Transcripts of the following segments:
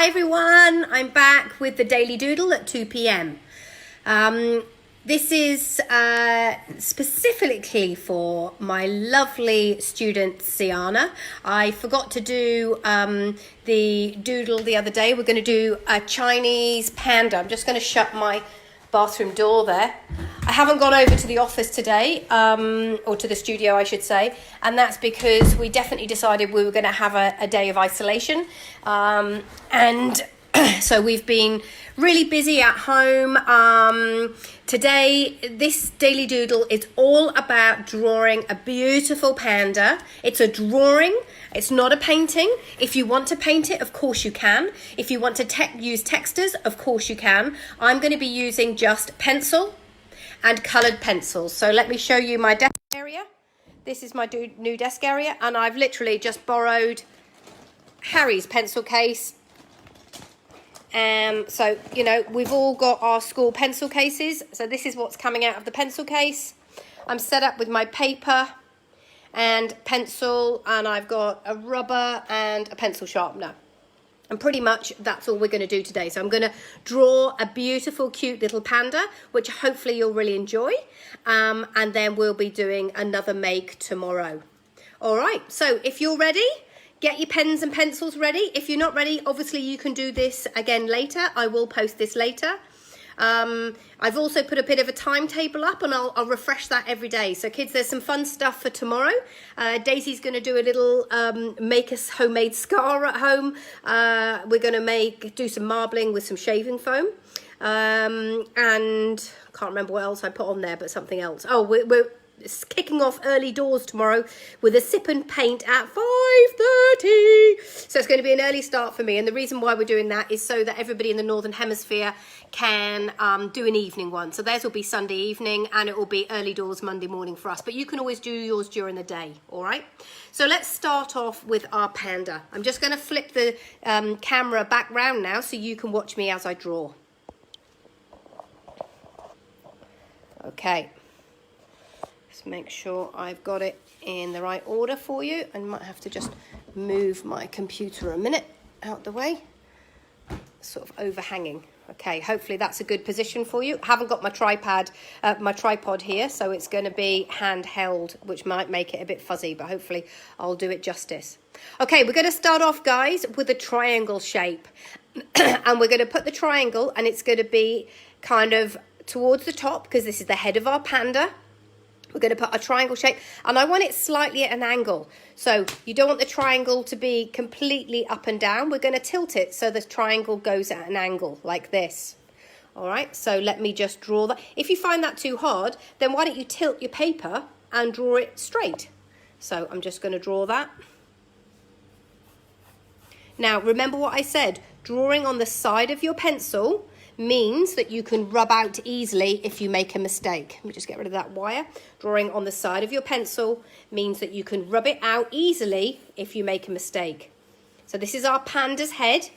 Hi everyone, I'm back with the Daily Doodle at 2 p.m. This is specifically for my lovely student Sienna. I forgot to do the doodle the other day. We're going to do a Chinese panda. I'm just going to shut my bathroom door there. I haven't gone over to the office today, or to the studio I should say, and that's because we definitely decided we were going to have a day of isolation, and so we've been really busy at home. Today, this Daily Doodle is all about drawing a beautiful panda. It's a drawing, it's not a painting. If you want to paint it, of course you can. If you want to use textures, of course you can. I'm going to be using just pencil and coloured pencils. So let me show you my desk area. This is my new desk area, and I've literally just borrowed Harry's pencil case. So, you know, we've all got our school pencil cases. So this is what's coming out of the pencil case. I'm set up with my paper and pencil, and I've got a rubber and a pencil sharpener. And pretty much that's all we're going to do today. So I'm going to draw a beautiful, cute little panda, which hopefully you'll really enjoy. And then we'll be doing another make tomorrow. All right, so if you're ready, get your pens and pencils ready. If you're not ready, obviously you can do this again later. I will post this later. I've also put a bit of a timetable up, and I'll refresh that every day. So kids, there's some fun stuff for tomorrow. Daisy's going to do a little make a homemade scar at home. We're going to do some marbling with some shaving foam. And I can't remember what else I put on there, but something else. Oh, we're kicking off early doors tomorrow with a sip and paint at 5:30. So it's going to be an early start for me, and the reason why we're doing that is so that everybody in the Northern Hemisphere can do an evening one. So theirs will be Sunday evening, and it will be early doors Monday morning for us, but you can always do yours during the day. All right, so let's start off with our panda. I'm just going to flip the camera back round now so you can watch me as I draw. Okay, make sure I've got it in the right order for you. I might have to just move my computer a minute out the way, sort of overhanging. Okay, hopefully that's a good position for you. I haven't got my tripod here, so it's going to be handheld, which might make it a bit fuzzy, but hopefully I'll do it justice. Okay, we're going to start off, guys, with a triangle shape. And we're going to put the triangle, and it's going to be kind of towards the top, because this is the head of our panda. We're going to put a triangle shape, and I want it slightly at an angle. So you don't want the triangle to be completely up and down. We're going to tilt it so the triangle goes at an angle like this. All right, so let me just draw that. If you find that too hard, then why don't you tilt your paper and draw it straight? So I'm just going to draw that. Now, remember what I said, drawing on the side of your pencil means that you can rub out easily if you make a mistake. Let me just get rid of that wire. Drawing on the side of your pencil means that you can rub it out easily if you make a mistake. So this is our panda's head,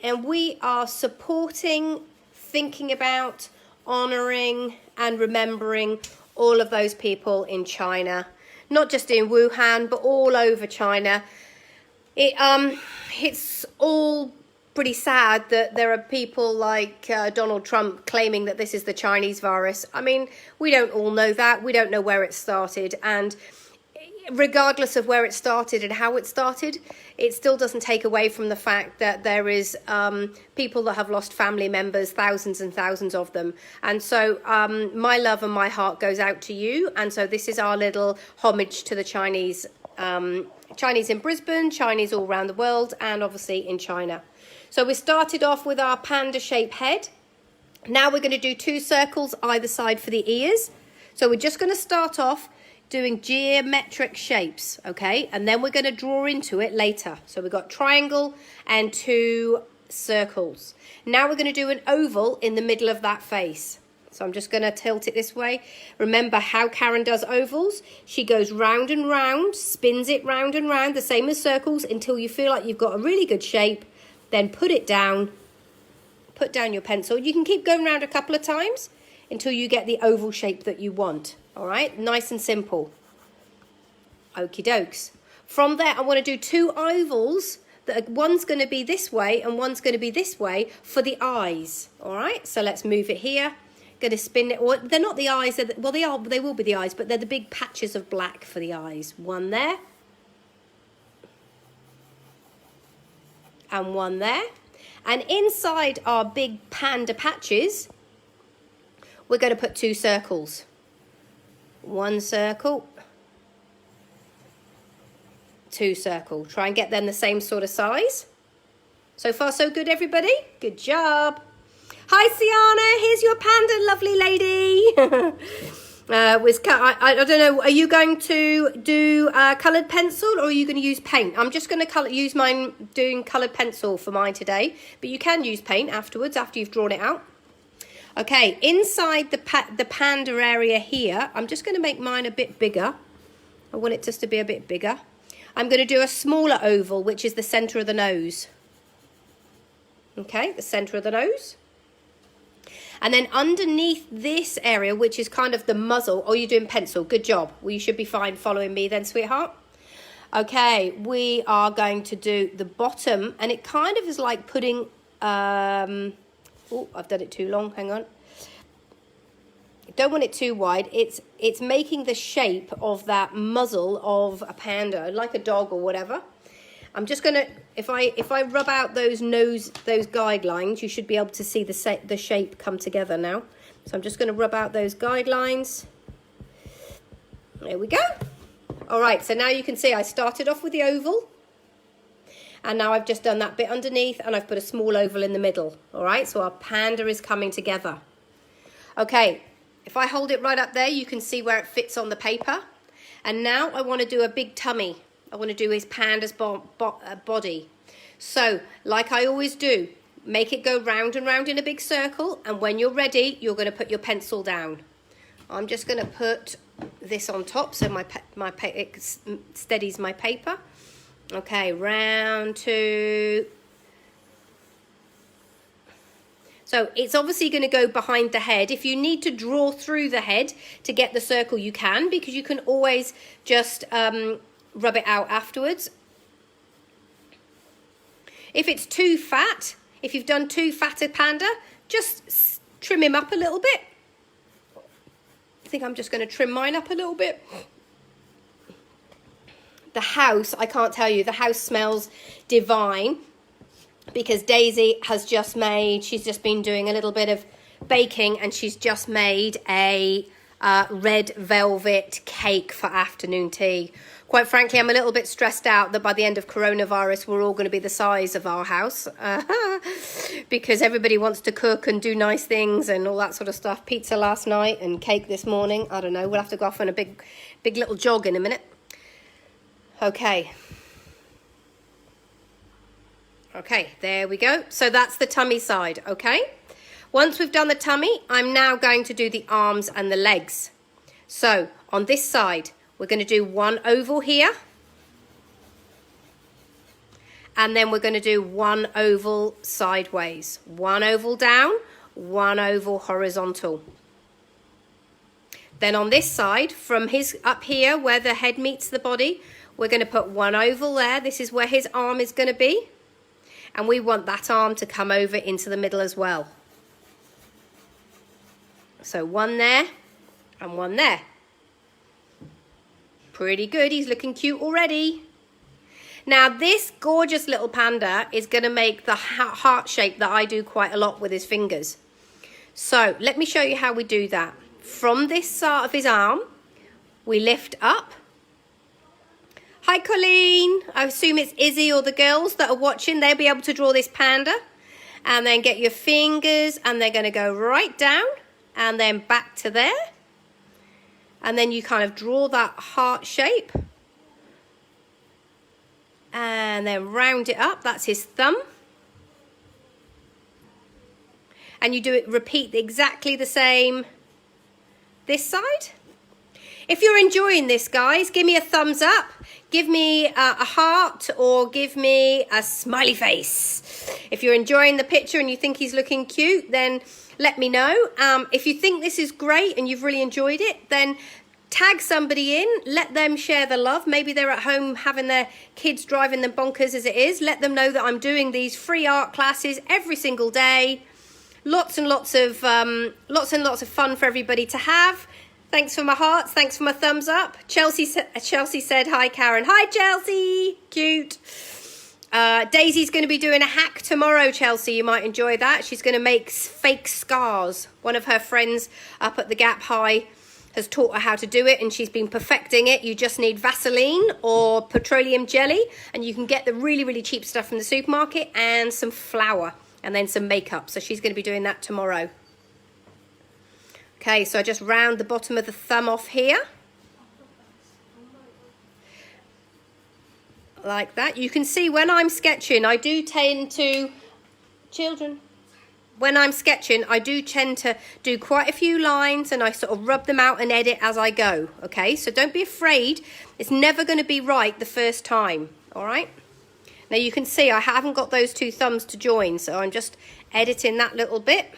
and we are supporting, thinking about, honouring and remembering all of those people in China, not just in Wuhan, but all over China. It's all pretty sad that there are people like Donald Trump claiming that this is the Chinese virus. I mean, we don't all know that. We don't know where it started. And regardless of where it started and how it started, it still doesn't take away from the fact that there is people that have lost family members, thousands and thousands of them. And so my love and my heart goes out to you. And so this is our little homage to the Chinese, Chinese in Brisbane, Chinese all around the world, and obviously in China. So we started off with our panda shape head. Now we're going to do 2 circles either side for the ears. So we're just going to start off doing geometric shapes, okay? And then we're going to draw into it later. So we've got triangle and 2 circles. Now we're going to do an oval in the middle of that face. So I'm just going to tilt it this way. Remember how Karen does ovals. She goes round and round, spins it round and round, the same as circles, until you feel like you've got a really good shape. Then put it down, put down your pencil. You can keep going around a couple of times until you get the oval shape that you want. All right, nice and simple. Okie dokes. From there, I want to do 2 ovals one's going to be this way and one's going to be this way for the eyes. All right, so let's move it here. Going to spin it. Well, they're not the eyes. Well, they will be the eyes, but they're the big patches of black for the eyes. One there. And one there. And inside our big panda patches, we're going to put 2 circles. One circle. 2 circle. Try and get them the same sort of size. So far, so good, everybody. Good job. Hi, Sienna. Here's your panda, lovely lady. I don't know. Are you going to do coloured pencil or are you going to use paint? I'm just going to use mine doing coloured pencil for mine today. But you can use paint afterwards, after you've drawn it out. Okay, inside the panda area here, I'm just going to make mine a bit bigger. I want it just to be a bit bigger. I'm going to do a smaller oval, which is the centre of the nose. Okay, the centre of the nose. And then underneath this area, which is kind of the muzzle, oh, you're doing pencil, good job. Well, you should be fine following me then, sweetheart. Okay, we are going to do the bottom, and it kind of is like putting, oh, I've done it too long, hang on. Don't want it too wide. It's making the shape of that muzzle of a panda, like a dog or whatever. I'm just gonna, if I rub out those guidelines, you should be able to see the shape come together now. So I'm just gonna rub out those guidelines. There we go. All right, so now you can see I started off with the oval, and now I've just done that bit underneath, and I've put a small oval in the middle. All right, so our panda is coming together. Okay, if I hold it right up there, you can see where it fits on the paper. And now I want to do a big tummy. I want to do his panda's body. So, like I always do, make it go round and round in a big circle, and when you're ready, you're going to put your pencil down. I'm just going to put this on top so it steadies my paper. Okay, round 2. So it's obviously going to go behind the head. If you need to draw through the head to get the circle, you can, because you can always just rub it out afterwards. If it's too fat, if you've done too fat a panda, just trim him up a little bit. I think I'm just going to trim mine up a little bit. The house, I can't tell you, the house smells divine, because Daisy has just made, she's just been doing a little bit of baking, and she's just made a red velvet cake for afternoon tea. Quite frankly, I'm a little bit stressed out that by the end of coronavirus, we're all going to be the size of our house because everybody wants to cook and do nice things and all that sort of stuff. Pizza last night and cake this morning. I don't know. We'll have to go off on a big little jog in a minute. Okay. Okay, there we go. So that's the tummy side, okay? Once we've done the tummy, I'm now going to do the arms and the legs. So on this side, we're going to do one oval here. And then we're going to do one oval sideways. One oval down, one oval horizontal. Then on this side, from his up here where the head meets the body, we're going to put one oval there. This is where his arm is going to be. And we want that arm to come over into the middle as well. So one there and one there. Pretty good. He's looking cute already. Now this gorgeous little panda is going to make the heart shape that I do quite a lot with his fingers. So let me show you how we do that. From this side of his arm, we lift up. Hi Colleen. I assume it's Izzy or the girls that are watching. They'll be able to draw this panda. And then get your fingers, and they're going to go right down and then back to there. And then you kind of draw that heart shape. And then round it up. That's his thumb. And you do it, repeat exactly the same this side. If you're enjoying this, guys, give me a thumbs up. Give me a heart or give me a smiley face. If you're enjoying the picture and you think he's looking cute, then let me know. If you think this is great and you've really enjoyed it, then tag somebody in, let them share the love. Maybe they're at home having their kids driving them bonkers as it is. Let them know that I'm doing these free art classes every single day. Lots and lots of fun for everybody to have. Thanks for my hearts. Thanks for my thumbs up. Chelsea said, hi, Karen. Hi, Chelsea. Cute. Daisy's going to be doing a hack tomorrow, Chelsea. You might enjoy that. She's going to make fake scars. One of her friends up at the Gap High has taught her how to do it, and she's been perfecting it. You just need Vaseline or petroleum jelly, and you can get the really, really cheap stuff from the supermarket, and some flour, and then some makeup. So she's going to be doing that tomorrow. Okay, so I just round the bottom of the thumb off here. Like that. You can see when I'm sketching, I do tend to, when I'm sketching, I do tend to do quite a few lines, and I sort of rub them out and edit as I go. Okay, so don't be afraid. It's never going to be right the first time. All right. Now you can see I haven't got those two thumbs to join, so I'm just editing that little bit.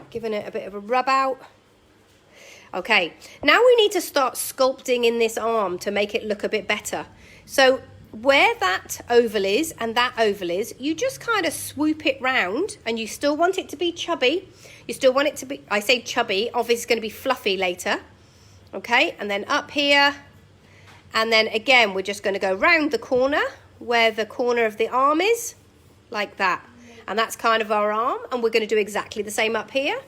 Giving it a bit of a rub out. Okay, now we need to start sculpting in this arm to make it look a bit better. So where that oval is and that oval is, you just kind of swoop it round, and you still want it to be chubby. You still want it to be, I say chubby, obviously it's going to be fluffy later. Okay, and then up here, and then again, we're just going to go round the corner where the corner of the arm is, like that. And that's kind of our arm, and we're going to do exactly the same up here.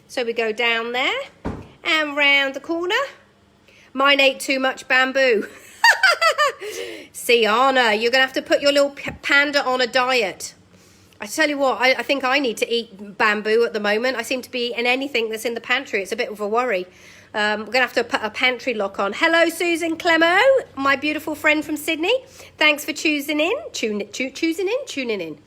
So we go down there and round the corner. Mine ate too much bamboo. See, Anna, you're going to have to put your little panda on a diet. I tell you what, I think I need to eat bamboo at the moment. I seem to be in anything that's in the pantry. It's a bit of a worry. We're going to have to put a pantry lock on. Hello, Susan Clemo, my beautiful friend from Sydney. Thanks for tuning in.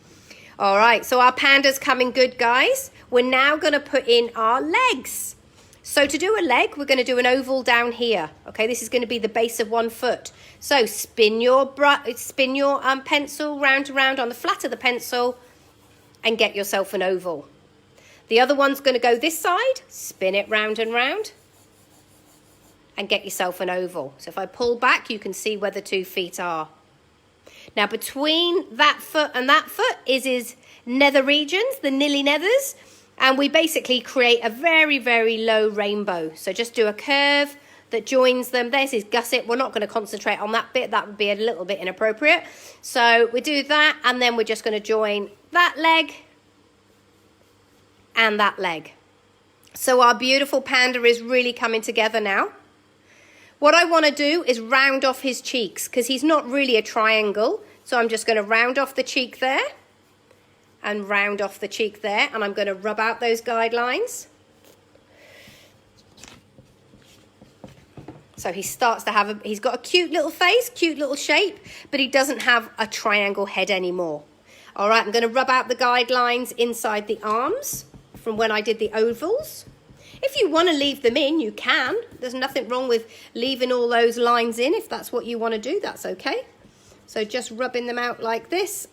All right, so our panda's coming good, guys. We're now going to put in our legs. So to do a leg, we're going to do an oval down here. Okay, this is going to be the base of 1 foot. So spin your pencil round and round on the flat of the pencil and get yourself an oval. The other one's going to go this side. Spin it round and round and get yourself an oval. So if I pull back, you can see where the 2 feet are. Now, between that foot and that foot is his nether regions, the nilly nethers, and we basically create a very, very low rainbow. So just do a curve that joins them. There's his gusset. We're not going to concentrate on that bit. That would be a little bit inappropriate. So we do that, and then we're just going to join that leg and that leg. So our beautiful panda is really coming together now. What I want to do is round off his cheeks, because he's not really a triangle. So I'm just going to round off the cheek there and round off the cheek there. And I'm going to rub out those guidelines. So he starts to have, he's got a cute little face, cute little shape, but he doesn't have a triangle head anymore. All right, I'm going to rub out the guidelines inside the arms from when I did the ovals. If you want to leave them in, you can. There's nothing wrong with leaving all those lines in. If that's what you want to do, that's okay. So just rubbing them out like this.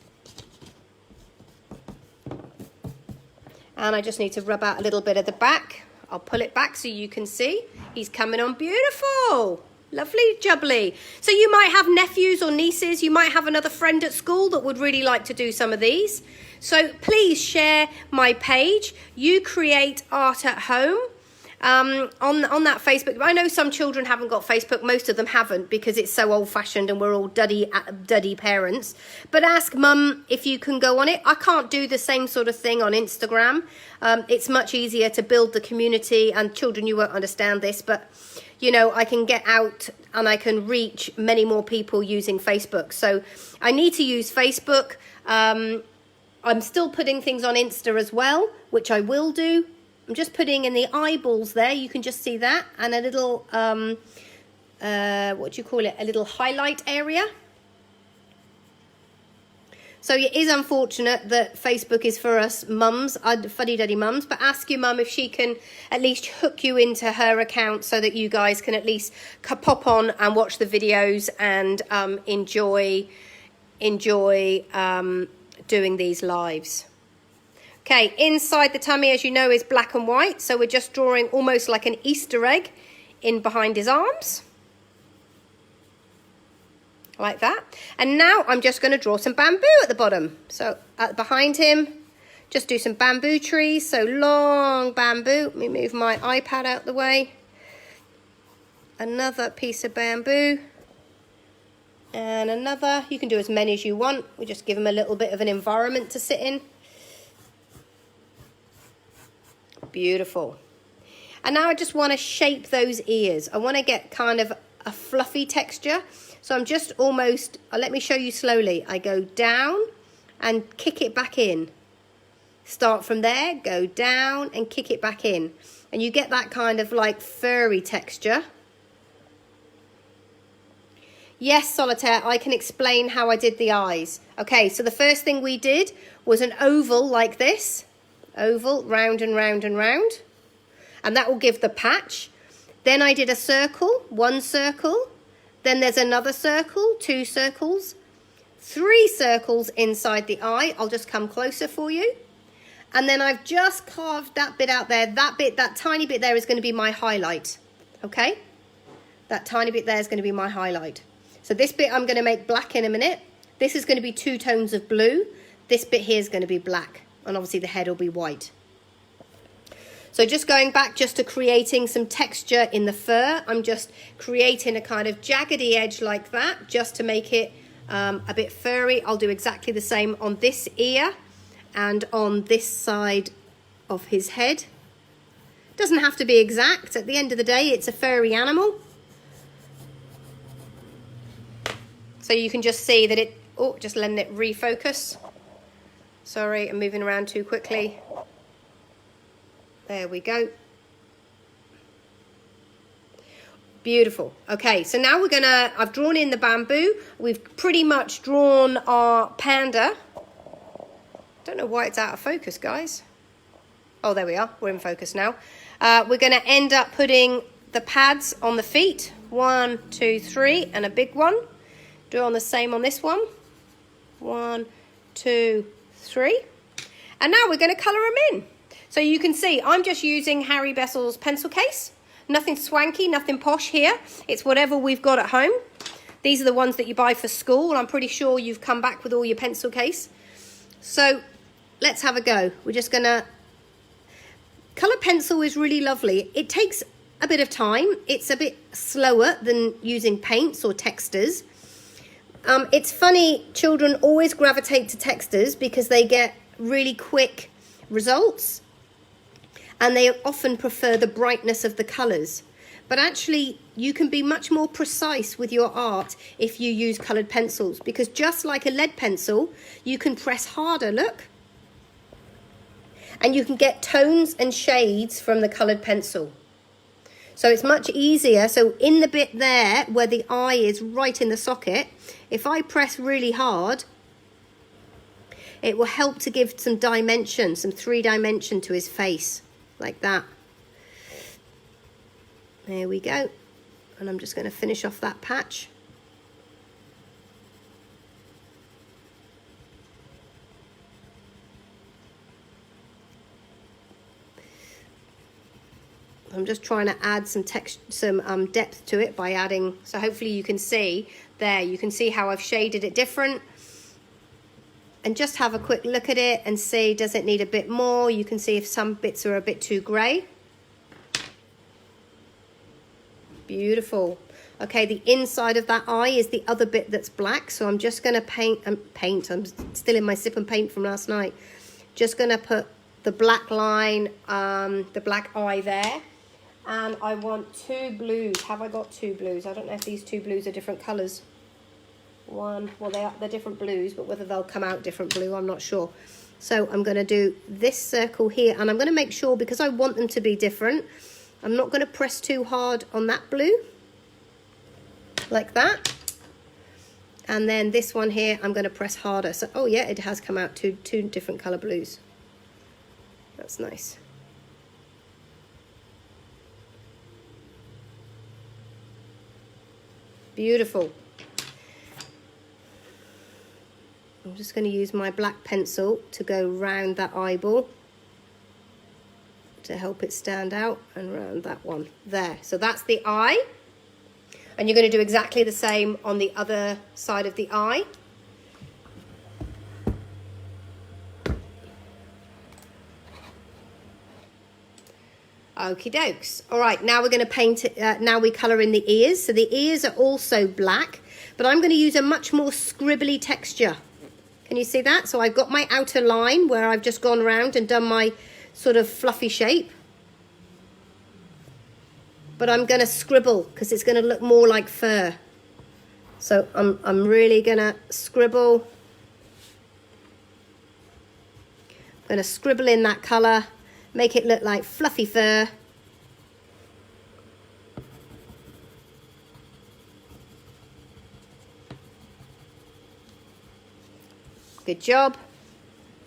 And I just need to rub out a little bit of the back. I'll pull it back so you can see. He's coming on beautiful. Lovely jubbly. So you might have nephews or nieces. You might have another friend at school that would really like to do some of these. So please share my page. You create art at home. On that Facebook. I know some children haven't got Facebook. Most of them haven't, because it's so old-fashioned and we're all duddy parents. But ask Mum if you can go on it. I can't do the same sort of thing on Instagram. It's much easier to build the community, and children, you won't understand this, but you know, I can get out and I can reach many more people using Facebook. So I need to use Facebook. I'm still putting things on Insta as well, which I will do. I'm just putting in the eyeballs there. You can just see that. And a little, what do you call it? A little highlight area. So it is unfortunate that Facebook is for us mums, fuddy-duddy mums, but ask your mum if she can at least hook you into her account so that you guys can at least pop on and watch the videos and enjoy doing these lives. Okay, inside the tummy, as you know, is black and white. So we're just drawing almost like an Easter egg in behind his arms. Like that. And now I'm just going to draw some bamboo at the bottom. So behind him, just do some bamboo trees. So long bamboo. Let me move my iPad out the way. Another piece of bamboo. And another. You can do as many as you want. We just give him a little bit of an environment to sit in. Beautiful. And now I just want to shape those ears. I want to get kind of a fluffy texture. So I'm just almost, let me show you slowly. I go down and kick it back in. Start from there, go down and kick it back in. And you get that kind of like furry texture. Yes, Solitaire, I can explain how I did the eyes. Okay, so the first thing we did was an oval like this. Oval, round and round and round. And that will give the patch. Then I did a circle, one circle. Then there's another circle, two circles. Three circles inside the eye. I'll just come closer for you. And then I've just carved that bit out there. That bit, that tiny bit there is going to be my highlight. Okay? That tiny bit there is going to be my highlight. So this bit I'm going to make black in a minute. This is going to be 2 tones of blue. This bit here is going to be black. And obviously the head will be white. So just going back just to creating some texture in the fur. I'm just creating a kind of jaggedy edge like that just to make it a bit furry. I'll do exactly the same on this ear and on this side of his head. Doesn't have to be exact. At the end of the day, it's a furry animal. So you can just see that it, oh, just letting it refocus. Sorry, I'm moving around too quickly. There we go. Beautiful. Okay, so now we're gonna, I've drawn in the bamboo. We've pretty much drawn our panda. Don't know why it's out of focus, guys. Oh, there we are. We're in focus now. We're gonna end up putting the pads on the feet. 1, 2, 3, and a big one. Do on the same on this one. 1, 2, 3. And now we're gonna color them in. So you can see I'm just using Harry Bessell's pencil case. Nothing swanky, nothing posh here. It's whatever we've got at home. These are the ones that you buy for school. I'm pretty sure you've come back with all your pencil case. So let's have a go. We're just gonna, colour pencil is really lovely. It takes a bit of time. It's a bit slower than using paints or textures. It's funny, children always gravitate to textures because they get really quick results. And they often prefer the brightness of the colours. But actually, you can be much more precise with your art if you use coloured pencils. Because just like a lead pencil, you can press harder, look. And you can get tones and shades from the coloured pencil. So it's much easier. So in the bit there, where the eye is right in the socket, if I press really hard, it will help to give some dimension, some 3-dimension to his face. Like that. There we go. And I'm just going to finish off that patch. I'm just trying to add some depth to it by adding, so hopefully you can see there, you can see how I've shaded it different. And just have a quick look at it and see, does it need a bit more? You can see if some bits are a bit too grey. Beautiful. Okay, the inside of that eye is the other bit that's black. So I'm just going to paint. I'm still in my sip and paint from last night. Just going to put the black line, the black eye there. And I want 2 blues. Have I got 2 blues? I don't know if these 2 blues are different colours. Well, they're different blues, but whether they'll come out different blue, I'm not sure. So I'm going to do this circle here, and I'm going to make sure, because I want them to be different, I'm not going to press too hard on that blue, like that. And then this one here, I'm going to press harder. So, oh yeah, it has come out two different colour blues. That's nice. Beautiful. I'm just going to use my black pencil to go round that eyeball to help it stand out, and round that one there. So that's the eye, and you're going to do exactly the same on the other side of the eye. Okie dokes. All right, now we're going to paint it. Now we colour in the ears. So the ears are also black, but I'm going to use a much more scribbly texture. Can you see that? So I've got my outer line where I've just gone around and done my sort of fluffy shape. But I'm going to scribble because it's going to look more like fur. So I'm really going to scribble. I'm going to scribble in that colour. Make it look like fluffy fur. Good job.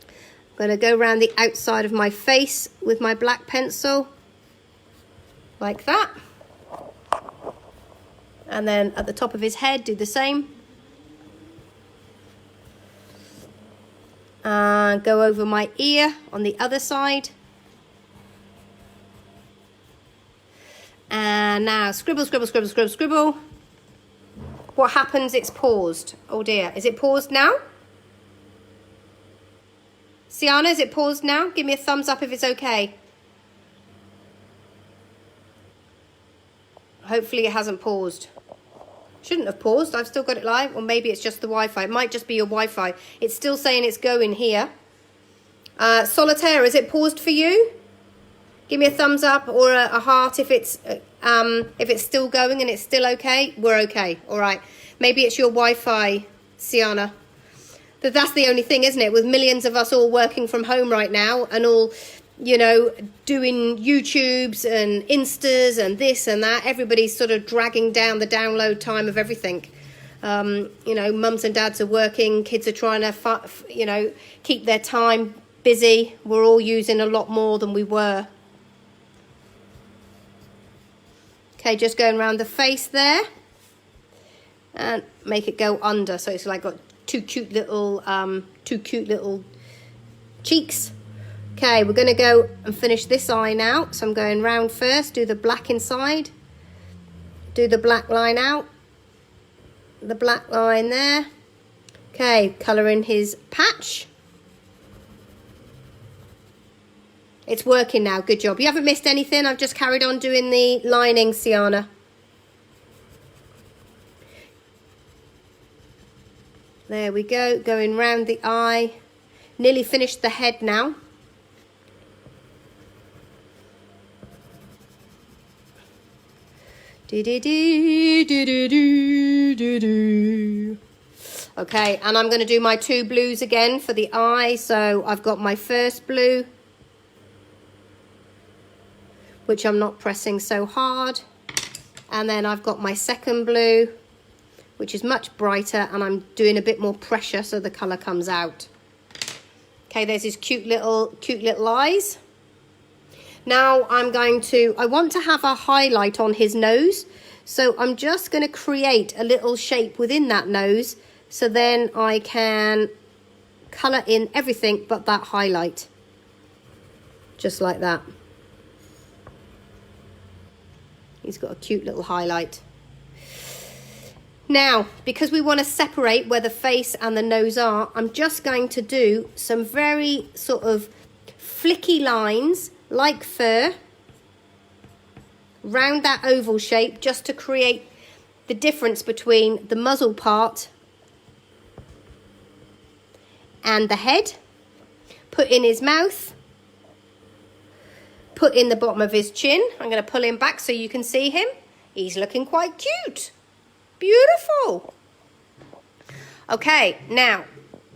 I'm going to go around the outside of my face with my black pencil, like that. And then at the top of his head, do the same. And go over my ear on the other side. And now scribble, scribble, scribble, scribble, scribble. What happens? It's paused. Oh dear. Is it paused now? Sienna, is it paused now? Give me a thumbs up if it's okay. Hopefully it hasn't paused. Shouldn't have paused. I've still got it live. Or maybe it's just the Wi-Fi. It might just be your Wi-Fi. It's still saying it's going here. Solitaire, is it paused for you? Give me a thumbs up or a heart if it's still going and it's still okay. We're okay. All right. Maybe it's your Wi-Fi, Sienna. That's the only thing, isn't it? With millions of us all working from home right now and all, you know, doing YouTubes and Instas and this and that. Everybody's sort of dragging down the download time of everything. You know, mums and dads are working. Kids are trying to, you know, keep their time busy. We're all using a lot more than we were. Okay, just going around the face there and make it go under. So it's like got two cute little cheeks. Okay, we're going to go and finish this eye now. So I'm going round first, do the black inside, do the black line out, the black line there. Okay, colour in his patch. It's working now. Good job. You haven't missed anything. I've just carried on doing the lining, Sienna. There we go. Going round the eye. Nearly finished the head now. Okay, and I'm going to do my two blues again for the eye. So I've got my first blue, which I'm not pressing so hard. And then I've got my second blue, which is much brighter, and I'm doing a bit more pressure so the colour comes out. Okay, there's his cute little eyes. Now I want to have a highlight on his nose. So I'm just going to create a little shape within that nose. So then I can colour in everything but that highlight. Just like that. He's got a cute little highlight. Now, because we want to separate where the face and the nose are, I'm just going to do some very sort of flicky lines, like fur, round that oval shape, just to create the difference between the muzzle part and the head. Put in his mouth. Put in the bottom of his chin. I'm going to pull him back so you can see him. He's looking quite cute. Beautiful. Okay, now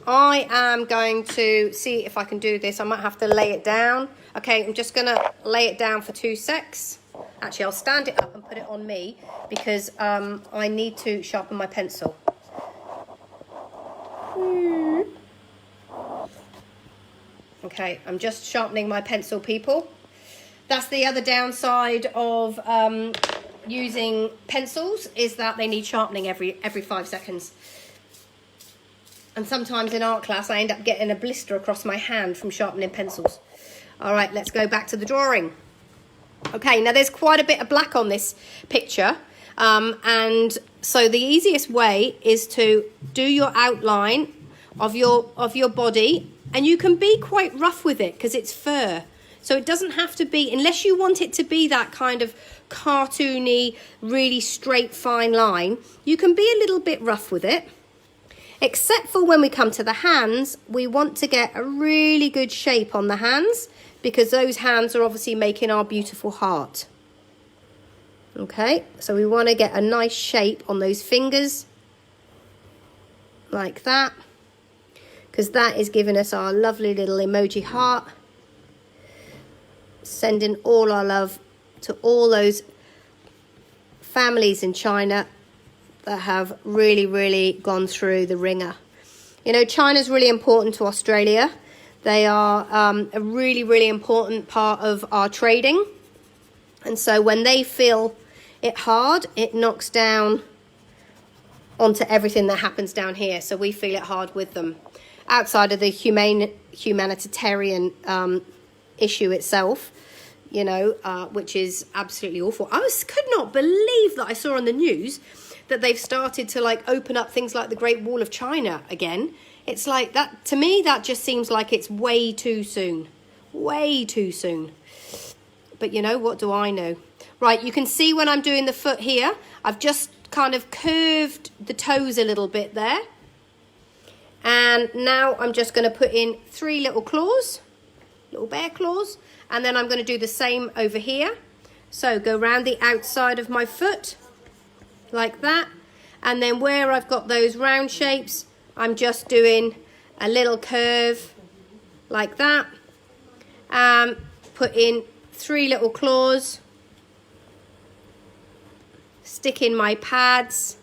I am going to see if I can do this. I might have to lay it down. Okay, I'm just going to lay it down for 2 secs. Actually, I'll stand it up and put it on me because I need to sharpen my pencil. Okay, I'm just sharpening my pencil, people. That's the other downside of using pencils, is that they need sharpening every 5 seconds. And sometimes in art class, I end up getting a blister across my hand from sharpening pencils. All right, let's go back to the drawing. Okay, now there's quite a bit of black on this picture. And so the easiest way is to do your outline of your body. And you can be quite rough with it because it's fur. So it doesn't have to be, unless you want it to be that kind of cartoony, really straight, fine line, you can be a little bit rough with it. Except for when we come to the hands, we want to get a really good shape on the hands because those hands are obviously making our beautiful heart. Okay, so we want to get a nice shape on those fingers, like that, because that is giving us our lovely little emoji heart. Sending all our love to all those families in China that have really, really gone through the ringer. You know, China's really important to Australia. They are a really, really important part of our trading. And so when they feel it hard, it knocks down onto everything that happens down here. So we feel it hard with them. Outside of the humanitarian issue itself, you know, which is absolutely awful. Could not believe that I saw on the news that they've started to like open up things like the Great Wall of China again. It's like that, to me, that just seems like it's way too soon. Way too soon. But you know, what do I know? Right, you can see when I'm doing the foot here, I've just kind of curved the toes a little bit there. And now I'm just going to put in 3 little claws, little bear claws. And then I'm going to do the same over here. So go around the outside of my foot, like that. And then where I've got those round shapes, I'm just doing a little curve, like that. Put in 3 little claws. Stick in my pads.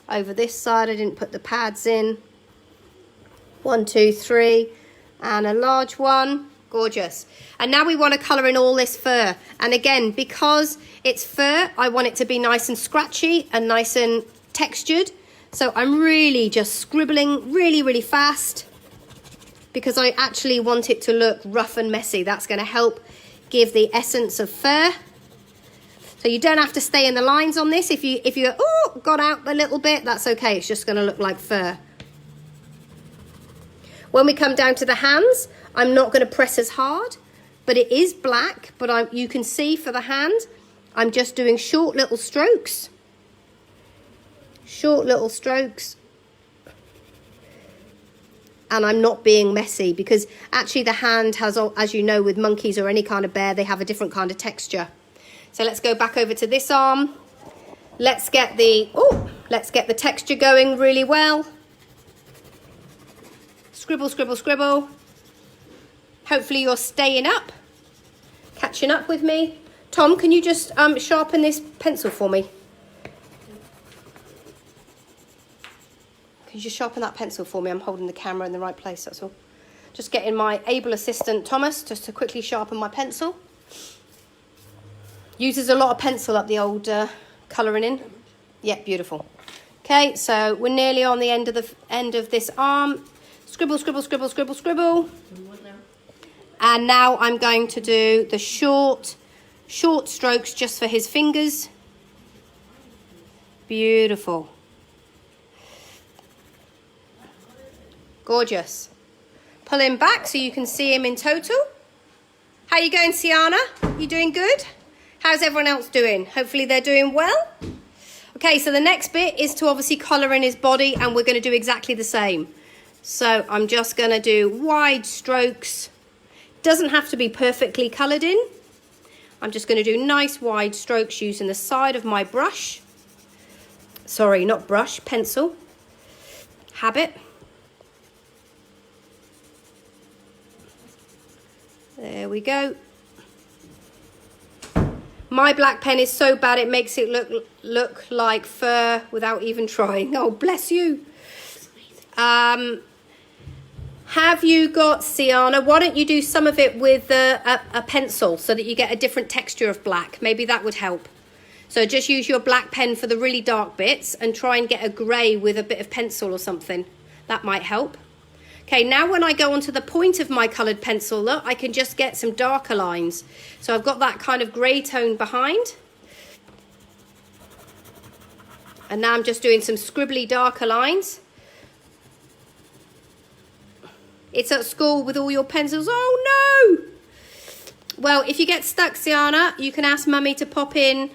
Over this side, I didn't put the pads in. 1, 2, 3, and a large one. Gorgeous. And now we want to colour in all this fur. And again, because it's fur, I want it to be nice and scratchy and nice and textured. So I'm really just scribbling really, really fast because I actually want it to look rough and messy. That's going to help give the essence of fur. So you don't have to stay in the lines on this. If you got out a little bit, that's okay. It's just going to look like fur. When we come down to the hands, I'm not going to press as hard, but it is black. But you can see for the hand, I'm just doing short little strokes. Short little strokes. And I'm not being messy because actually the hand has, as you know, with monkeys or any kind of bear, they have a different kind of texture. So let's go back over to this arm. Let's get the texture going really well. Scribble, scribble, scribble. Hopefully you're staying up, catching up with me. Tom, can you just sharpen this pencil for me? Can you just sharpen that pencil for me? I'm holding the camera in the right place, that's all. Just getting my able assistant, Thomas, just to quickly sharpen my pencil. Uses a lot of pencil up the old colouring in. Yeah, beautiful. Okay, so we're nearly on the end of this arm. Scribble, scribble, scribble, scribble, scribble. And now I'm going to do the short strokes just for his fingers. Beautiful. Gorgeous. Pull him back so you can see him in total. How you going, Sienna? You doing good? How's everyone else doing? Hopefully they're doing well. Okay, so the next bit is to obviously colour in his body, and we're going to do exactly the same. So I'm just going to do wide strokes. Doesn't have to be perfectly coloured in. I'm just going to do nice wide strokes using the side of my brush. Sorry, not brush, pencil. Habit. There we go. My black pen is so bad it makes it look like fur without even trying. Oh, bless you. Have you got, Sienna, why don't you do some of it with a pencil so that you get a different texture of black? Maybe that would help. So just use your black pen for the really dark bits and try and get a grey with a bit of pencil or something. That might help. Okay, now when I go onto the point of my coloured pencil, look, I can just get some darker lines. So I've got that kind of grey tone behind. And now I'm just doing some scribbly darker lines. It's at school with all your pencils. Oh no! Well, if you get stuck, Sienna, you can ask Mummy to pop in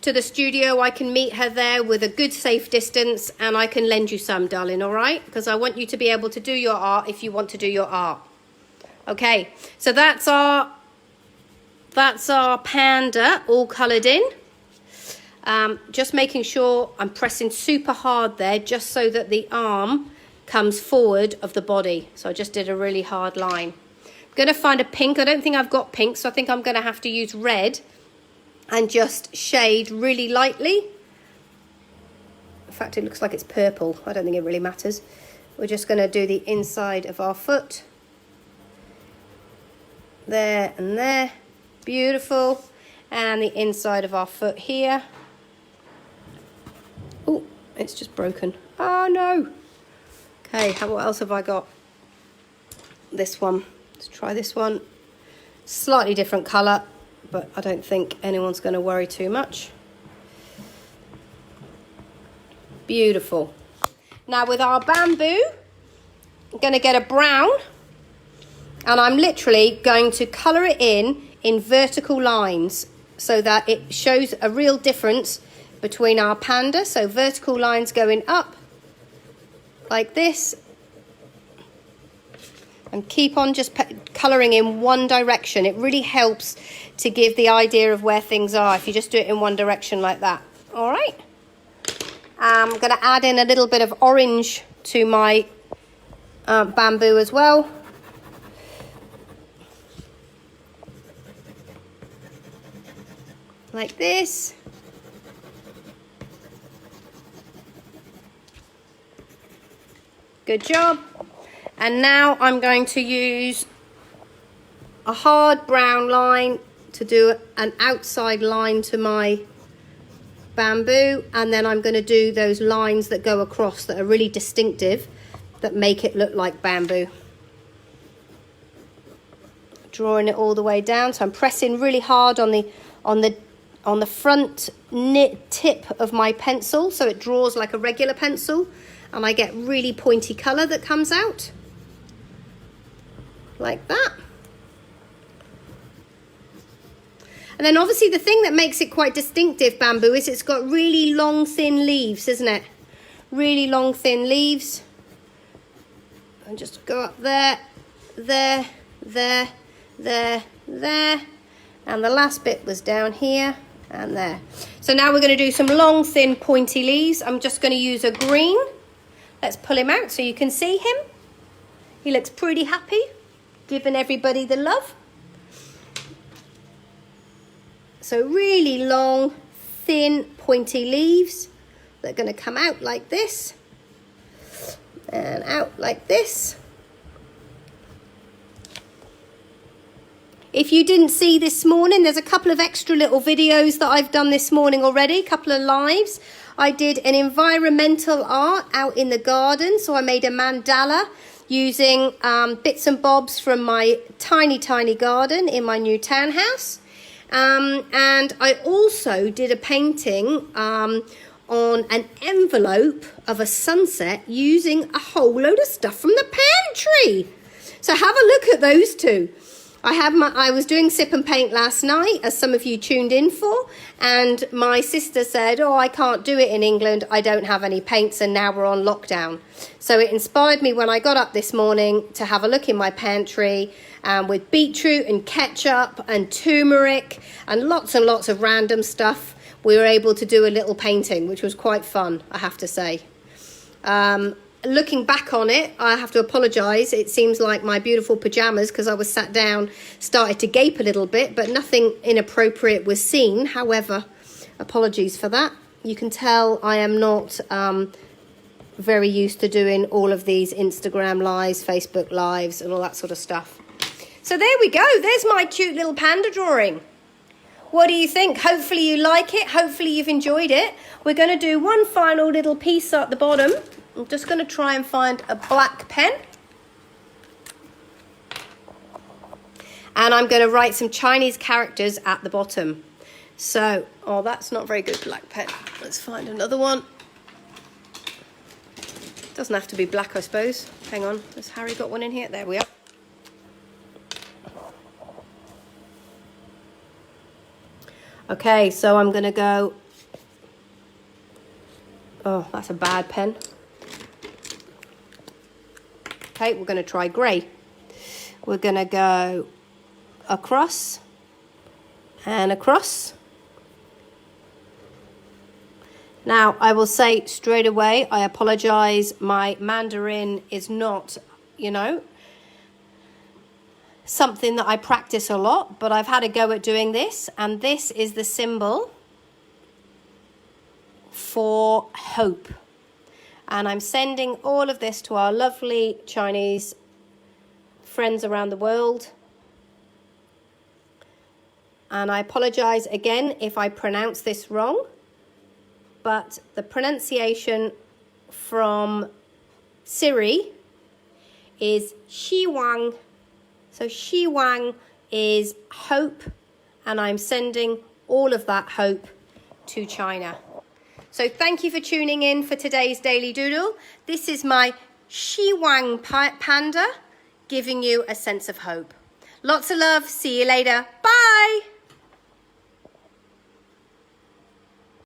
to the studio. I can meet her there with a good safe distance and I can lend you some, darling, all right? Because I want you to be able to do your art if you want to do your art. Okay, so that's our panda all coloured in. Just making sure I'm pressing super hard there just so that the arm comes forward of the body. So I just did a really hard line. I'm going to find a pink. I don't think I've got pink, so I think I'm going to have to use red and just shade really lightly. In fact, it looks like it's purple. I don't think it really matters. We're just going to do the inside of our foot. There and there. Beautiful. And the inside of our foot here. Oh, it's just broken. Oh no. Okay, what else have I got? This one. Let's try this one. Slightly different colour, but I don't think anyone's going to worry too much. Beautiful. Now with our bamboo, I'm going to get a brown, and I'm literally going to colour it in vertical lines so that it shows a real difference between our panda. So vertical lines going up like this, and keep on just colouring in one direction. It really helps to give the idea of where things are if you just do it in one direction like that. All right, I'm going to add in a little bit of orange to my bamboo as well. Like this. Good job. And now I'm going to use a hard brown line to do an outside line to my bamboo, and then I'm going to do those lines that go across that are really distinctive, that make it look like bamboo. Drawing it all the way down, so I'm pressing really hard on the front tip of my pencil so it draws like a regular pencil, and I get really pointy colour that comes out like that. And then obviously the thing that makes it quite distinctive, bamboo, is it's got really long thin leaves, isn't it? Really long thin leaves. And just go up there, there, there, there, there, and the last bit was down here and there. So now we're going to do some long thin pointy leaves. I'm just going to use a green. Let's pull him out so you can see him. He looks pretty happy, giving everybody the love. So really long, thin, pointy leaves. They're going to come out like this and out like this. If you didn't see this morning, there's a couple of extra little videos that I've done this morning already, a couple of lives. I did an environmental art out in the garden, so I made a mandala using bits and bobs from my tiny, tiny garden in my new townhouse. And I also did a painting on an envelope of a sunset using a whole load of stuff from the pantry. So have a look at those two. I was doing sip and paint last night, as some of you tuned in for, and my sister said, oh, I can't do it in England, I don't have any paints, and now we're on lockdown. So it inspired me when I got up this morning to have a look in my pantry, with beetroot and ketchup and turmeric and lots of random stuff. We were able to do a little painting, which was quite fun, I have to say. Looking back on it, I have to apologise. It seems like my beautiful pyjamas, because I was sat down, started to gape a little bit, but nothing inappropriate was seen. However, apologies for that. You can tell I am not very used to doing all of these Instagram lives, Facebook lives, and all that sort of stuff. So there we go. There's my cute little panda drawing. What do you think? Hopefully you like it. Hopefully you've enjoyed it. We're going to do one final little piece at the bottom. I'm just going to try and find a black pen. And I'm going to write some Chinese characters at the bottom. So, oh, that's not very good, black pen. Let's find another one. Doesn't have to be black, I suppose. Hang on, has Harry got one in here? There we are. Okay, so I'm going to go... Oh, that's a bad pen. Okay, we're going to try grey. We're going to go across and across. Now, I will say straight away, I apologize. My Mandarin is not, you know, something that I practice a lot, but I've had a go at doing this, and this is the symbol for hope. And I'm sending all of this to our lovely Chinese friends around the world. And I apologize again if I pronounce this wrong, but the pronunciation from Siri is Xi Wang. So Xi Wang is hope, and I'm sending all of that hope to China. So thank you for tuning in for today's Daily Doodle. This is my Xi Wang Panda giving you a sense of hope. Lots of love. See you later. Bye.